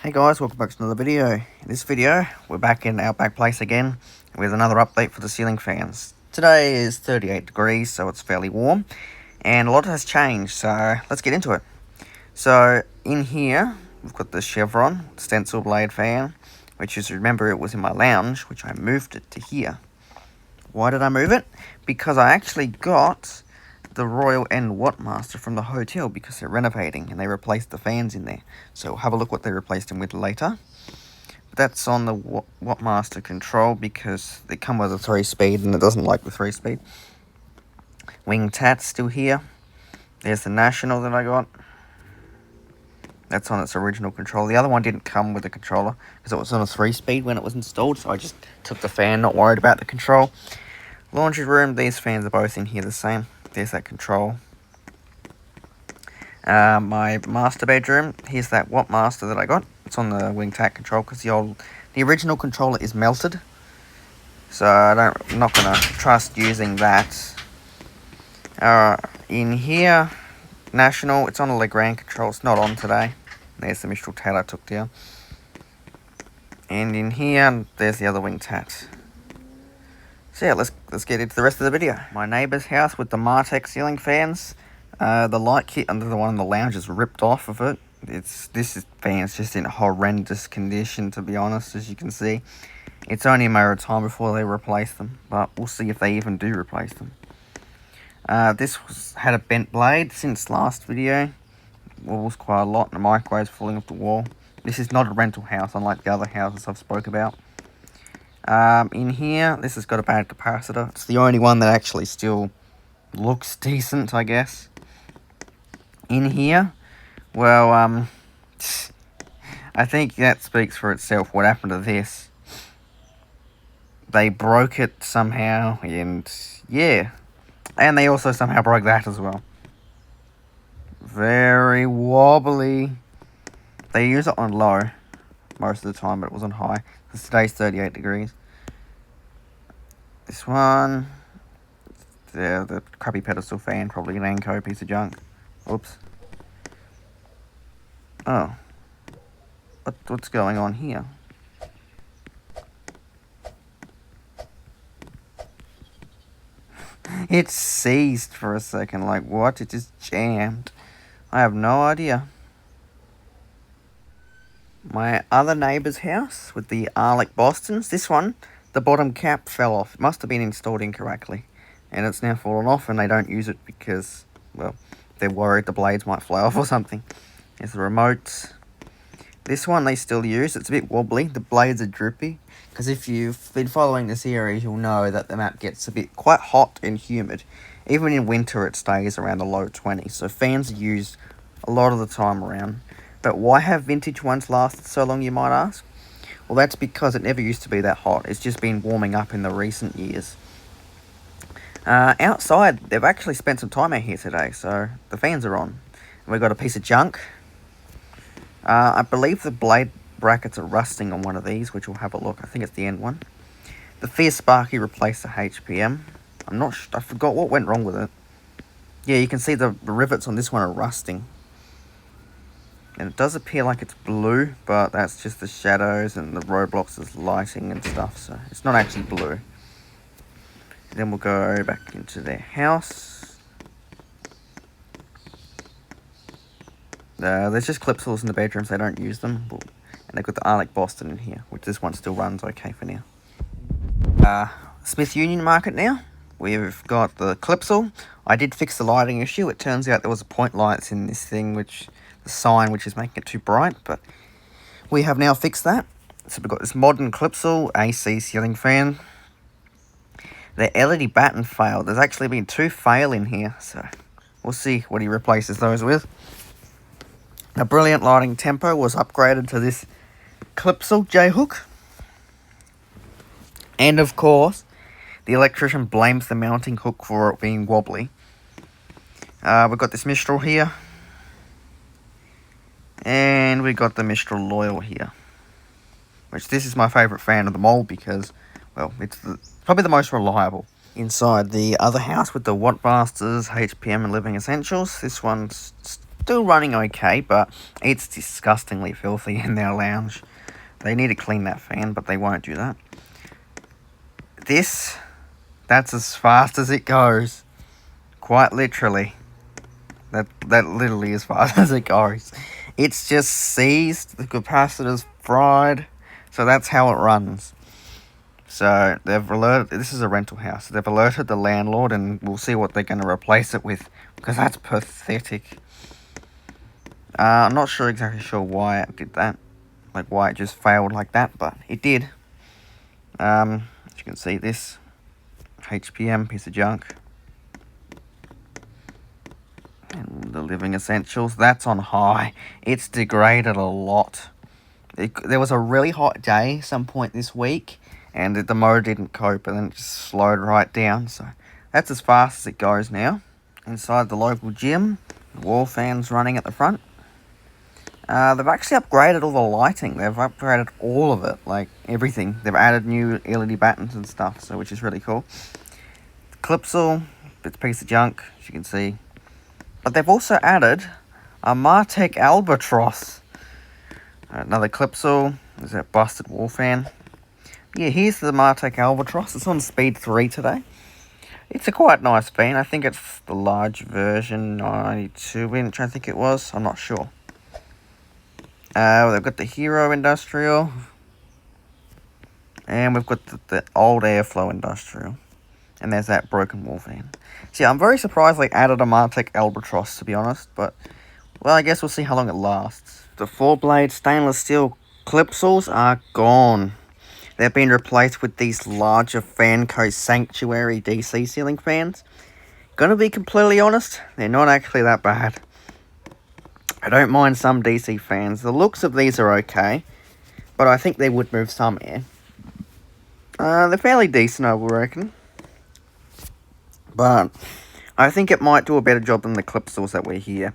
Hey guys, welcome back to another video. In this video, we're back in our back place again with another update for the ceiling fans. Today is 38 degrees, so it's fairly warm, and a lot has changed, so let's get into it. So, in here, we've got the chevron stencil blade fan, which is, remember, it was in my lounge, which I moved it to here. Why did I move it? Because I actually got the Royal End Wattmaster from the hotel because they're renovating and they replaced the fans in there. So we'll have a look what they replaced them with later. But that's on the Wattmaster control because they come with a 3-speed and it doesn't like the 3-speed. Wing Tat's still here. There's the National that I got. That's on its original control. The other one didn't come with a controller because it was on a 3-speed when it was installed, so I just took the fan, not worried about the control. Laundry room, these fans are both in here the same. There's that control. My master bedroom, here's that Wattmaster that I got. It's on the Wing Tat control because the original controller is melted. So I'm not going to trust using that. In here, National, it's on a Legrand control. It's not on today. There's the Mistral Tat I took down. And in here, there's the other Wing Tat. So yeah, let's get into the rest of the video. My neighbour's house with the Martech ceiling fans. The light kit under the one in the lounge is ripped off of it. This fan's just in horrendous condition, to be honest, as you can see. It's only a matter of time before they replace them, but we'll see if they even do replace them. This had a bent blade since last video. Wobbles quite a lot, and the microwave's falling off the wall. This is not a rental house, unlike the other houses I've spoke about. In here, this has got a bad capacitor. It's the only one that actually still looks decent, I guess. In here, well, I think that speaks for itself. What happened to this? They broke it somehow, and yeah. And they also somehow broke that as well. Very wobbly. They use it on low most of the time, but it was on high. Today's 38 degrees. This one, the crappy pedestal fan, probably an Anko piece of junk. Oops. Oh. What's going on here? It seized for a second, like what? It just jammed. I have no idea. My other neighbour's house with the Arlic Bostons. This one, the bottom cap fell off. It must have been installed incorrectly. And it's now fallen off and they don't use it because, well, they're worried the blades might fly off or something. There's the remote. This one they still use. It's a bit wobbly. The blades are drippy. Because if you've been following the series, you'll know that the map gets quite hot and humid. Even in winter, it stays around the low 20s. So fans are used a lot of the time around. But why have vintage ones lasted so long, you might ask? Well, that's because it never used to be that hot. It's just been warming up in the recent years. Outside, they've actually spent some time out here today, so the fans are on. And we've got a piece of junk. I believe the blade brackets are rusting on one of these, which we'll have a look. I think it's the end one. The Fierce Sparky replaced the HPM. I'm not sure, I forgot what went wrong with it. Yeah, you can see the rivets on this one are rusting. And it does appear like it's blue, but that's just the shadows and the Roblox's lighting and stuff, so it's not actually blue. Then we'll go back into their house. There's just clip saws in the bedrooms, they don't use them. And they've got the Arlic Boston in here, which this one still runs okay for now. Smith Union Market now. We've got the clip saw. I did fix the lighting issue. It turns out there was a point lights in this thing, the sign which is making it too bright, but we have now fixed that. So we've got this modern Clipsal AC ceiling fan. The LED batten failed. There's actually been 2 fail in here, so we'll see what he replaces those with. The Brilliant Lighting Tempo was upgraded to this Clipsal J-hook. And of course, the electrician blames the mounting hook for it being wobbly. We've got this Mistral here. And we got the Mistral Loyal here. Which this is my favourite fan of them all because, well, it's probably the most reliable. Inside the other house with the Wattmasters, HPM and Living Essentials, this one's still running okay, but it's disgustingly filthy in their lounge. They need to clean that fan, but they won't do that. That's as fast as it goes. Quite literally. That literally as fast as it goes. It's just seized, the capacitor's fried, so that's how it runs. So they've alerted, this is a rental house, they've alerted the landlord, and we'll see what they're going to replace it with, because that's pathetic. I'm not exactly sure why it did that, like why it just failed like that, but it did. As you can see, this HPM piece of junk. And the living essentials, that's on high. It's degraded a lot. There was a really hot day some point this week, and the motor didn't cope, and then it just slowed right down. So that's as fast as it goes now. Inside the local gym, the wall fan's running at the front. They've actually upgraded all the lighting. They've upgraded all of it, like everything. They've added new LED buttons and stuff, so which is really cool. The Clipsal, it's a piece of junk, as you can see. But they've also added a Martech Albatross. Another Clipsal. There's that busted wall fan. Yeah, here's the Martech Albatross. It's on speed 3 today. It's a quite nice fan. I think it's the large version, 92 inch I think it was. I'm not sure. They've got the Hero Industrial. And we've got the old Airflow Industrial. And there's that broken wall fan. See, I'm very surprised they added a Martech Albatross, to be honest. But, well, I guess we'll see how long it lasts. The 4-blade stainless steel Clipsals are gone. They've been replaced with these larger Fanco Sanctuary DC ceiling fans. Gonna be completely honest, they're not actually that bad. I don't mind some DC fans. The looks of these are okay, but I think they would move some air. They're fairly decent, I reckon. But I think it might do a better job than the Clipsals that were here,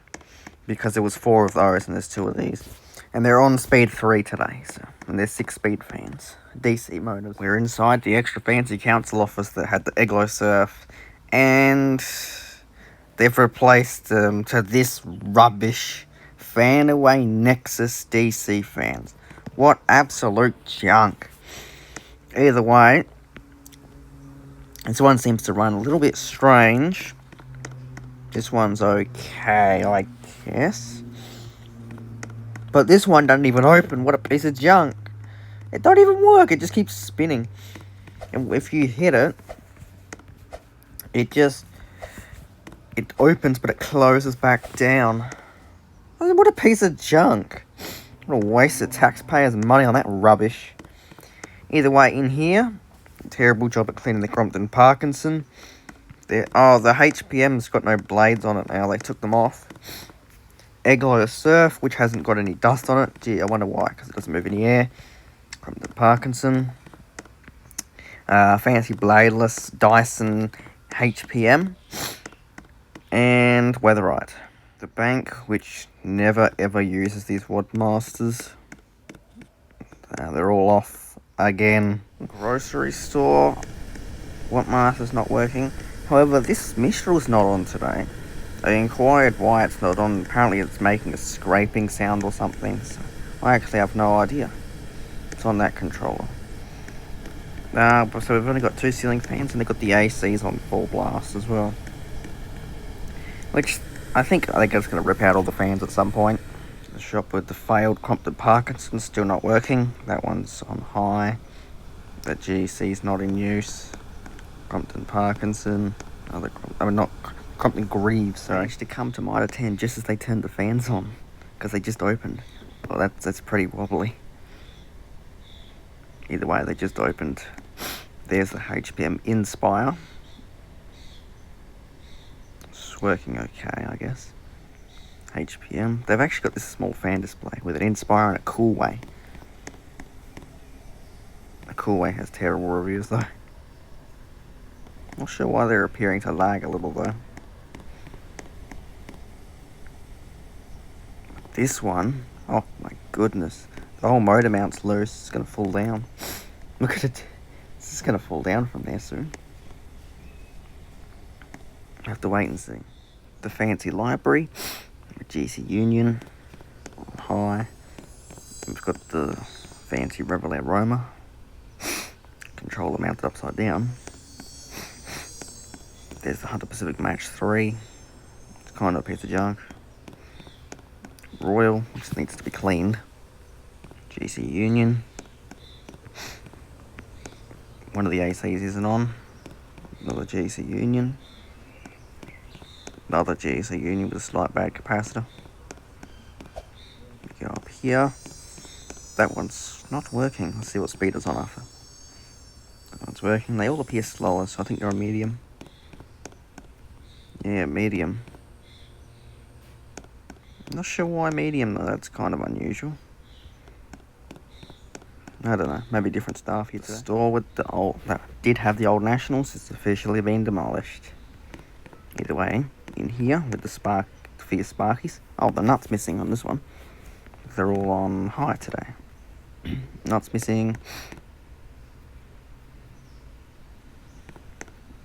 because there was 4 of those and there's 2 of these. And they're on speed 3 today, so, and they're 6-speed fans. DC motors. We're inside the extra fancy council office that had the Igloo Surf, and they've replaced to this rubbish Fanaway Nexus DC fans. What absolute junk. Either way, this one seems to run a little bit strange. This one's okay, I guess. But this one doesn't even open. What a piece of junk. It don't even work. It just keeps spinning. And if you hit it, it opens, but it closes back down. I mean, what a piece of junk. What a waste of taxpayers' money on that rubbish. Either way, in here, terrible job at cleaning the Crompton Parkinson. The HPM's got no blades on it now. They took them off. Igloo Surf, which hasn't got any dust on it. Gee, I wonder why, because it doesn't move any air. Crompton Parkinson. Fancy bladeless Dyson HPM. And Weatherite. The bank, which never ever uses these Wadmasters. They're all off again. Grocery store. Wadmaster's not working. However, this Mistral's not on today. I inquired why it's not on. Apparently it's making a scraping sound or something. So I actually have no idea. It's on that controller. So we've only got 2 ceiling fans, and they've got the ACs on full blast as well. Which I think it's going to rip out all the fans at some point. The shop with the failed Crompton Parkinson still not working. That one's on high. The GC's not in use. Crompton Parkinson. Not Crompton Greaves. So I actually come to Mitre 10 just as they turned the fans on, because they just opened. Well, that's pretty wobbly. Either way, they just opened. There's the HPM Inspire. It's working okay, I guess. HPM. They've actually got this small fan display with an Inspire and a Coolway. The Coolway has terrible reviews though. Not sure why they're appearing to lag a little though. This one, oh my goodness. The whole motor mount's loose. It's going to fall down. Look at it. This is going to fall down from there soon. I have to wait and see. The fancy library. GC Union, high. We've got the fancy Rebel Aroma. Controller mounted upside down. There's the Hunter Pacific Match 3. It's kind of a piece of junk. Royal, which needs to be cleaned. GC Union. One of the ACs isn't on. Another GC Union. Another GC Union with a slight bad capacitor. Go up here. That one's not working. Let's see what speed it's on after. That one's working. They all appear slower, so I think they're a medium. Yeah, medium. Not sure why medium though, that's kind of unusual. I don't know, maybe different staff here today. The store with the old, that did have the old Nationals, it's officially been demolished. Either way, in here with the Fierce Sparkies. Oh, the nut's missing on this one. They're all on high today. Nuts missing.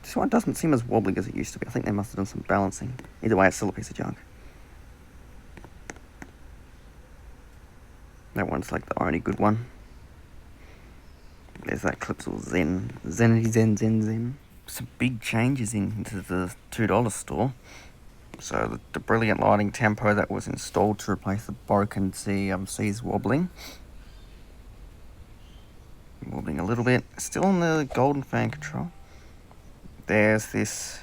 This one doesn't seem as wobbly as it used to be. I think they must have done some balancing. Either way, it's still a piece of junk. That one's like the only good one. There's that Clipsal Zen. Some big changes into the $2 store. So the brilliant lighting tempo that was installed to replace the broken CMC's wobbling. Wobbling a little bit. Still on the golden fan control. There's this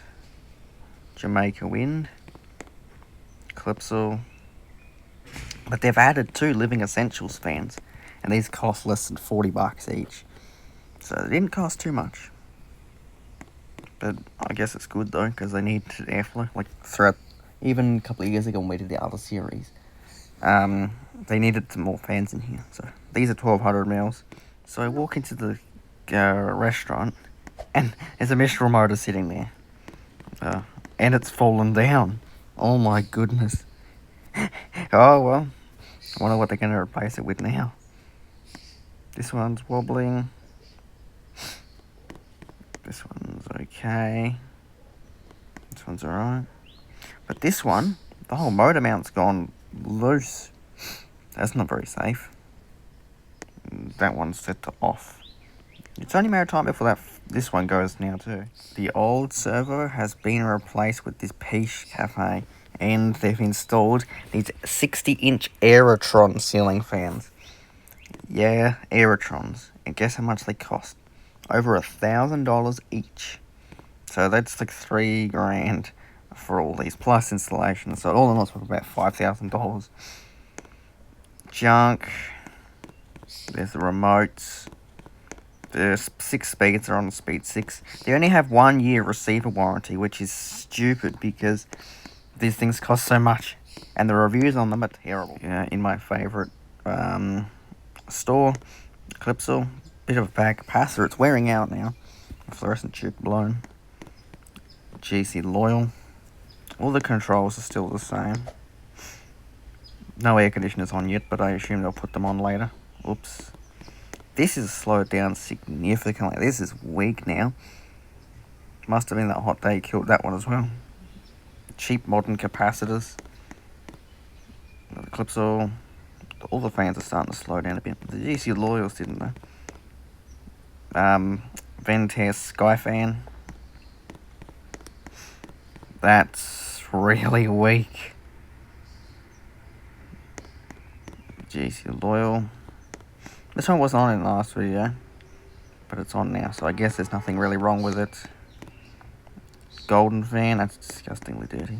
Jamaica Wind. Clipsal. But they've added 2 Living Essentials fans. And these cost less than $40 each. So they didn't cost too much. But I guess it's good though, because they need airflow. Like throughout, even a couple of years ago when we did the other series, they needed some more fans in here. So these are 1200 mils. So I walk into the restaurant, and there's a Mistral motor sitting there. And it's fallen down. Oh my goodness. Oh well. I wonder what they're going to replace it with now. This one's wobbling. This one's okay. This one's alright. But this one, the whole motor mount's gone loose. That's not very safe. That one's set to off. It's only a matter of time before this one goes now too. The old servo has been replaced with this Peach Cafe. And they've installed these 60-inch Aerotron ceiling fans. Yeah, Aerotrons. And guess how much they cost? Over $1,000 each. So that's like $3,000 for all these plus installation. So all in all, it's about $5,000. Junk. There's the remotes. There's 6 speeds are on the speed 6. They only have 1 year receiver warranty, which is stupid because these things cost so much. And the reviews on them are terrible. Yeah, in my favourite store, Clipsal. Bit of a bad capacitor. It's wearing out now. Fluorescent tube blown. GC Loyal. All the controls are still the same. No air conditioners on yet, but I assume they'll put them on later. Oops. This is slowed down significantly. This is weak now. Must have been that hot day killed that one as well. Cheap modern capacitors. The Clipsal. All the fans are starting to slow down a bit. The GC Loyals didn't though. Ventair Skyfan. That's really weak. GC Loyal. This one wasn't on in the last video, but it's on now, so I guess there's nothing really wrong with it. Golden fan, that's disgustingly dirty.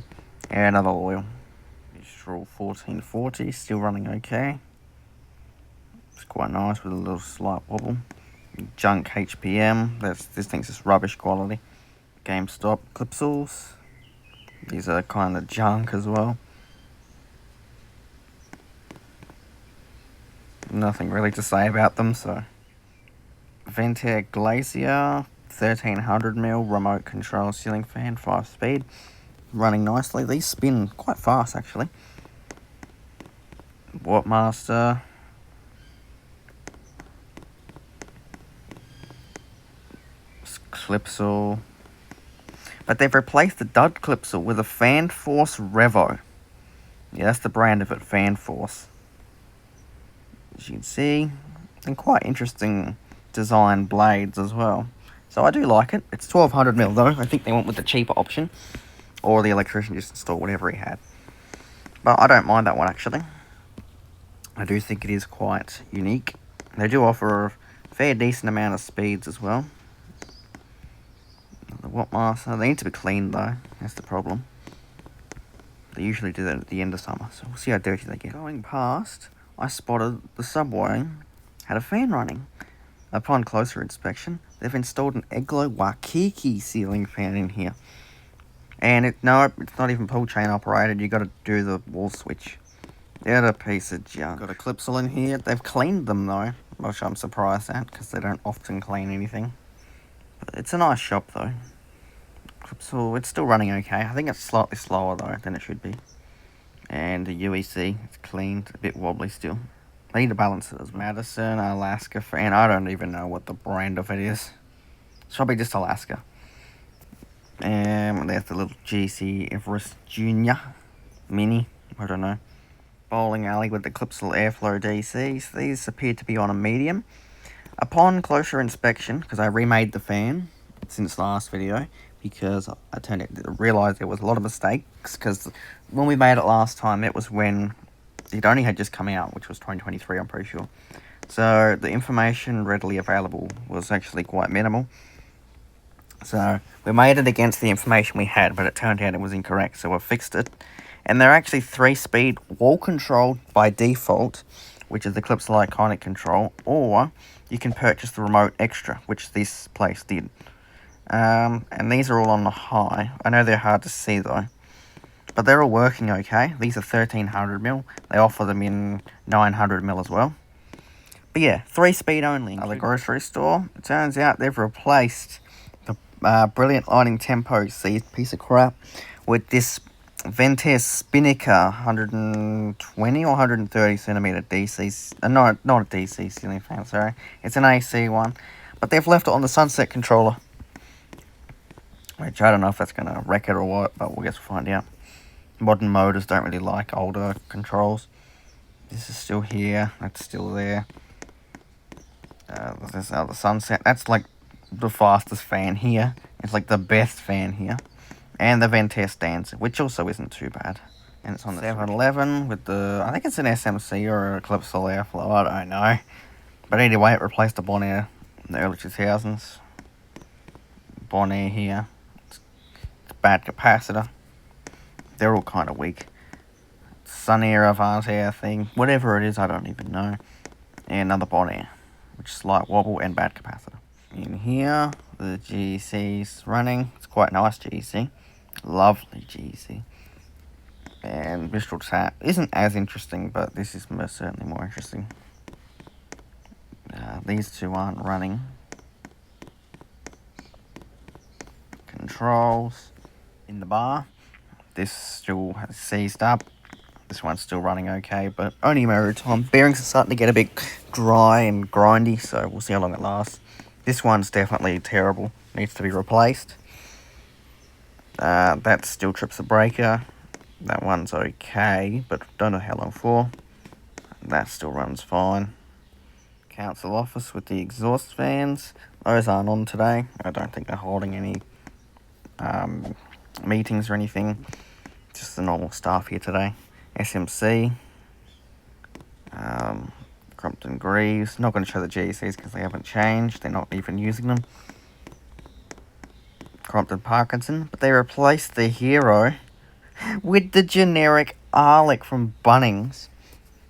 And another Loyal. Mistral 1440, still running okay. It's quite nice with a little slight wobble. Junk HPM, this thing's just rubbish quality. GameStop Clipsals. These are kind of junk as well. Nothing really to say about them, so. Ventair Glacier, 1300mm remote control ceiling fan, 5 speed. Running nicely. These spin quite fast actually. Wattmaster. Clipsal. But they've replaced the dud Clipsal with a Fan Force Revo. Yeah, that's the brand of it, Fan Force. As you can see, and quite interesting design blades as well. So I do like it. It's 1200mm though. I think they went with the cheaper option, or the electrician just installed whatever he had. But I don't mind that one actually. I do think it is quite unique. They do offer a fair decent amount of speeds as well. The watt master, they need to be cleaned though. That's the problem. They usually do that at the end of summer, so we'll see how dirty they get. Going past, I spotted the subway had a fan running. Upon closer inspection, they've installed an Eglo Waikiki ceiling fan in here. And it's not even pull chain operated, you got to do the wall switch. They're a piece of junk. Got a Clipsal in here. They've cleaned them though, which I'm surprised at, because they don't often clean anything. But it's a nice shop though. Clipsal, it's still running okay. I think it's slightly slower though than it should be. And the UEC, it's cleaned, a bit wobbly still. They need to balance it as Madison, Alaska fan. I don't even know what the brand of it is. It's probably just Alaska. And there's the little GC Everest Junior Mini. I don't know. Bowling alley with the Clipsal Airflow DCs. These appear to be on a medium. Upon closer inspection, because I remade the fan since last video, because I realised there was a lot of mistakes, because when we made it last time, it was when it only had just come out, which was 2023, I'm pretty sure. So the information readily available was actually quite minimal. So we made it against the information we had, but it turned out it was incorrect, so we fixed it. And they're actually 3-speed wall controlled by default, which is the Clipsal Iconic control, or you can purchase the remote extra, which this place did. And these are all on the high. I know they're hard to see though, but they're all working okay. These are 1300mm. They offer them in 900mm as well. But yeah, 3-speed only. At the grocery store, it turns out they've replaced the Brilliant Lighting Tempo piece of crap with this Ventes Spinnaker 120 or 130 centimeter DC. No, not a DC ceiling fan, sorry. It's an AC one. But they've left it on the Sunset controller, which I don't know if that's going to wreck it or what, but we'll guess we'll find out. Modern motors don't really like older controls. This is still here. That's still there. This is the Sunset. That's like the fastest fan here. It's like the best fan here. And the Ventes Dancer, which also isn't too bad. And it's on the 711 with the, I think it's an SMC or a Clipsal Airflow, I don't know. But anyway, it replaced the Bonaire in the early 2000s. Bonaire here. It's bad capacitor. They're all kind of weak. Sunair, Avantair thing, whatever it is, I don't even know. And another Bonaire, which is slight wobble and bad capacitor. In here, the GEC's running. It's quite nice GEC. Lovely GEC. And Mistral Tap isn't as interesting, but this is most certainly more interesting. These two aren't running. Controls in the bar. This still has seized up. This one's still running okay, but only a matter of time. Bearings are starting to get a bit dry and grindy, so we'll see how long it lasts. This one's definitely terrible. Needs to be replaced. That still trips the breaker. That one's okay, but don't know how long for. That still runs fine. Council office with the exhaust fans. Those aren't on today. I don't think they're holding any meetings or anything. Just the normal staff here today. SMC. Crompton Greaves. Not going to show the GECs because they haven't changed. They're not even using them. Crompton Parkinson. But they replaced the Hero with the generic Arlic from Bunnings.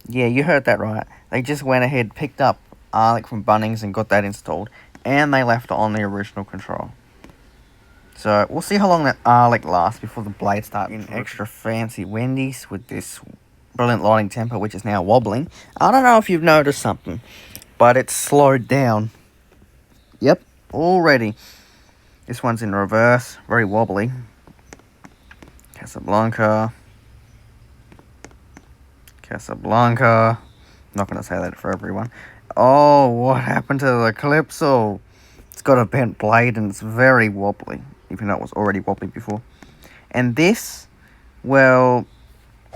Yeah, you heard that right. They just went ahead, picked up Arlic from Bunnings and got that installed. And they left it on the original control. So, we'll see how long that Arlic lasts before the blades start getting extra fancy Wendy's with this Brilliant Lighting Tempo, which is now wobbling. I don't know if you've noticed something, but it's slowed down. Yep, already. This one's in reverse, very wobbly. Casablanca. Not going to say that for everyone. Oh, what happened to the Clipsal? It's got a bent blade and it's very wobbly, even though it was already wobbly before. And this, well,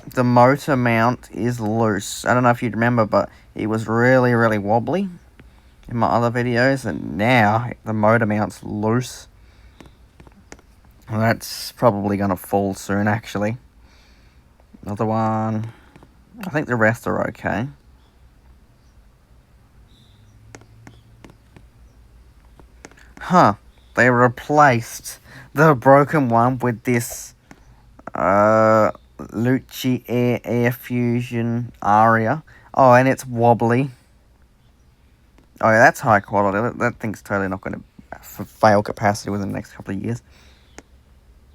the motor mount is loose. I don't know if you'd remember, but it was really, really wobbly in my other videos, and now the motor mount's loose. Well, that's probably going to fall soon, actually. Another one. I think the rest are okay. Huh. They replaced the broken one with this Lucci Air Fusion Aria. Oh, and it's wobbly. Oh, yeah, that's high quality. That thing's totally not going to fail capacity within the next couple of years.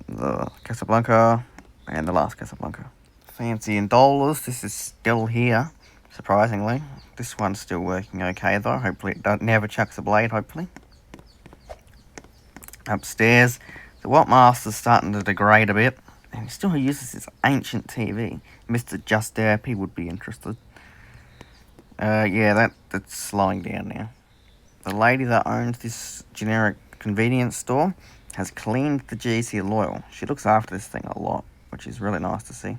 The Casablanca and the last Casablanca. Fancy in dollars. This is still here, surprisingly. This one's still working okay, though. Hopefully it never chucks a blade, hopefully. Upstairs, the Wattmaster's starting to degrade a bit. And he still uses this ancient TV. Mr. Just Derpy would be interested. Yeah, that's slowing down now. The lady that owns this generic convenience store has cleaned the GC Loyal. She looks after this thing a lot, which is really nice to see.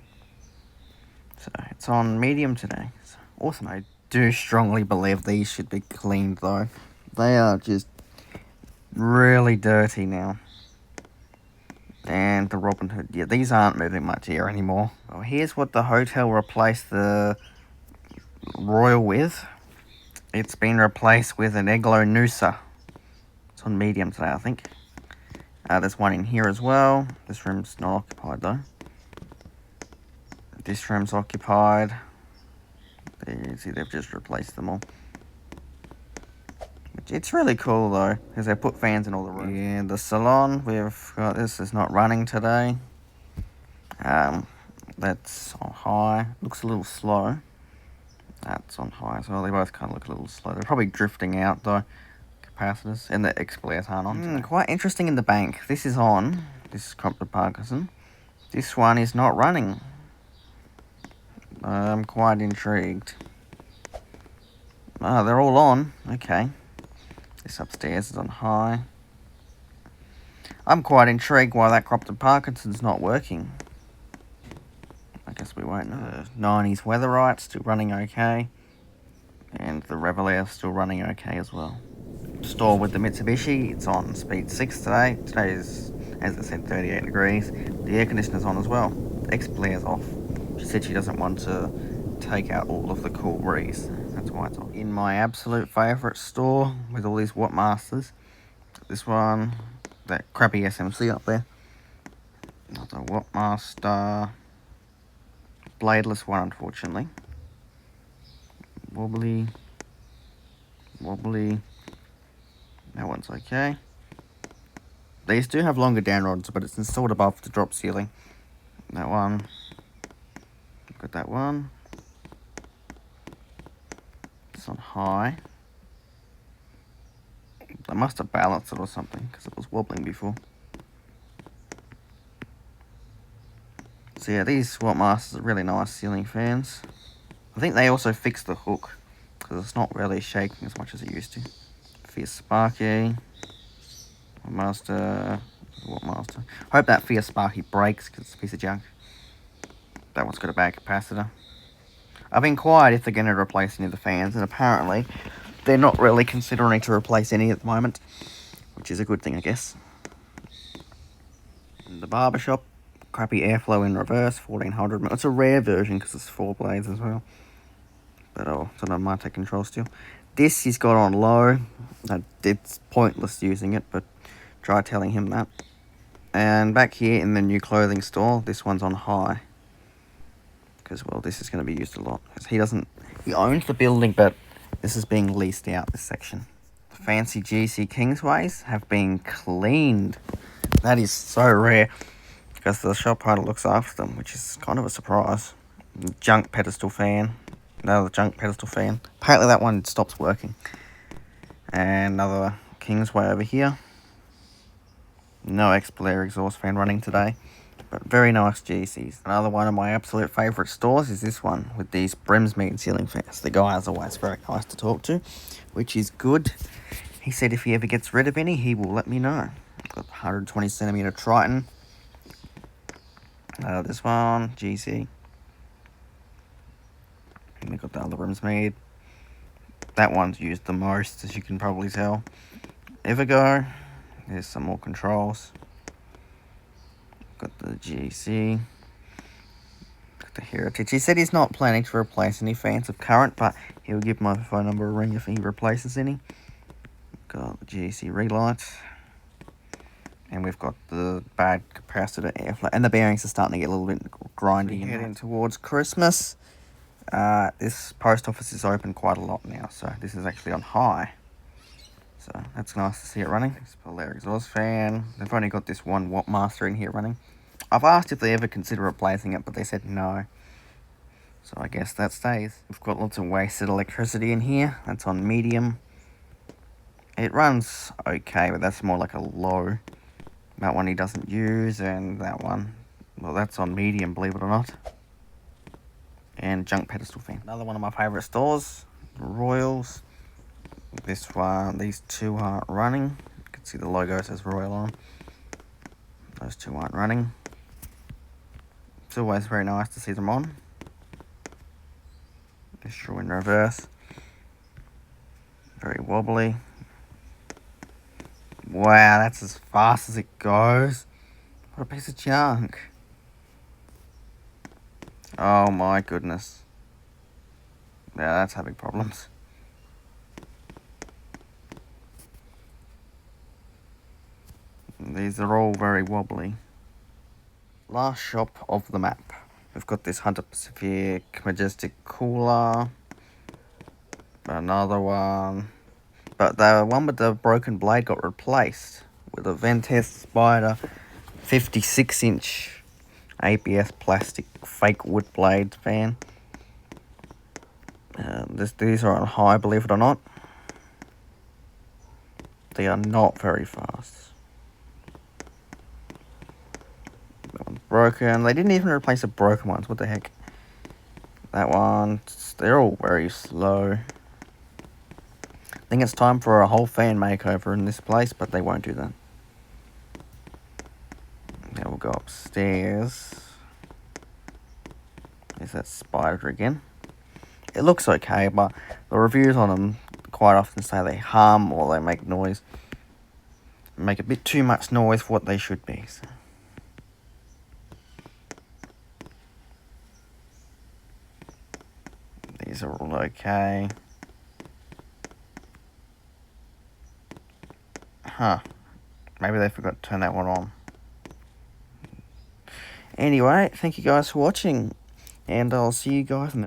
So it's on medium today. So awesome. I do strongly believe these should be cleaned though. They are just really dirty now. And the Robin Hood, yeah, these aren't moving much here anymore. Well, here's what the hotel replaced the Royal with. It's been replaced with an Eglo Noosa. It's on medium today, I think. There's one in here as well. This room's not occupied though. This room's occupied. You see, they've just replaced them all. It's really cool though, because they put fans in all the rooms. Yeah, the salon, we've got this is not running today. That's on high. Looks a little slow. That's on high as well. They both kind of look a little slow. They're probably drifting out though. Capacitors and the XPlayers aren't on. Quite interesting in the bank. This is on. This is Compton Parkinson. This one is not running. I'm quite intrigued. Oh, they're all on. Okay. This upstairs is on high. I'm quite intrigued why that Compton Parkinson's not working. I guess we won't know. 90s Weatherite still running okay. And the Revelair still running okay as well. Store with the Mitsubishi, it's on speed 6 today. Today is, as I said, 38 degrees. The air conditioner's on as well. The X-Player's off. She said she doesn't want to take out all of the cool breeze. That's why it's on. In my absolute favourite store with all these Wattmasters. This one, that crappy SMC up there. Another Wattmaster. Bladeless one, unfortunately. Wobbly. Wobbly. That one's okay. These do have longer down rods, but it's installed above the drop ceiling. That one. Got that one. It's on high. I must have balanced it or something, because it was wobbling before. So yeah, these Wattmasters are really nice ceiling fans. I think they also fixed the hook, because it's not really shaking as much as it used to. Fierce Sparky. Wattmaster. Hope that Fierce Sparky breaks, because it's a piece of junk. That one's got a bad capacitor. I've inquired if they're going to replace any of the fans, and apparently they're not really considering to replace any at the moment, which is a good thing, I guess. In the barbershop, crappy airflow in reverse, 1400. It's a rare version because it's 4 blades as well. But oh, it's on a Marte control still. This he's got on low. It's pointless using it, but try telling him that. And back here in the new clothing store, this one's on high. Because, well, this is going to be used a lot. He owns the building, but this is being leased out, this section. The fancy GC Kingsways have been cleaned. That is so rare, because the shop owner looks after them, which is kind of a surprise. Junk pedestal fan. Another junk pedestal fan. Apparently that one stops working. And another Kingsway over here. No X-Player exhaust fan running today. But very nice GCs. Another one of my absolute favourite stores is this one with these Brimsmead ceiling fans. The guy is always very nice to talk to, which is good. He said if he ever gets rid of any, he will let me know. I've got 120cm Triton. This one, GC. And we've got the other rooms made. That one's used the most, as you can probably tell. Evergo. There's some more controls. Got the GC. Got the Heritage. He said he's not planning to replace any fans of current, but he'll give my phone number a ring if he replaces any. Got the GC relight. And we've got the bad capacitor airflow. And the bearings are starting to get a little bit grindy. Heading towards Christmas. This post office is open quite a lot now, so this is actually on high. So that's nice to see it running. Let's pull their exhaust fan. They've only got this one watt master in here running. I've asked if they ever consider replacing it, but they said no. So I guess that stays. We've got lots of wasted electricity in here. That's on medium. It runs okay, but that's more like a low. That one he doesn't use, and that one, well, that's on medium, believe it or not. And junk pedestal fan. Another one of my favourite stores, Royals. This one, these two aren't running. You can see the logo says Royal on. Those two aren't running. It's always very nice to see them on. Just show in reverse. Very wobbly. Wow, that's as fast as it goes. What a piece of junk. Oh my goodness. Yeah, that's having problems. These are all very wobbly. Last shop of the map. We've got this Hunter Pacific Majestic cooler. Another one. But the one with the broken blade got replaced with a Ventest Spider 56-inch ABS plastic fake wood blade fan. These are on high, believe it or not. They are not very fast. That one's broken. They didn't even replace the broken ones. What the heck? That one, they're all very slow. I think it's time for a whole fan makeover in this place, but they won't do that. Now we'll go upstairs. There's that spider again. It looks okay, but the reviews on them quite often say they hum or they make noise. Make a bit too much noise for what they should be. So. These are all okay. Huh. Maybe they forgot to turn that one on. Anyway, thank you guys for watching. And I'll see you guys in the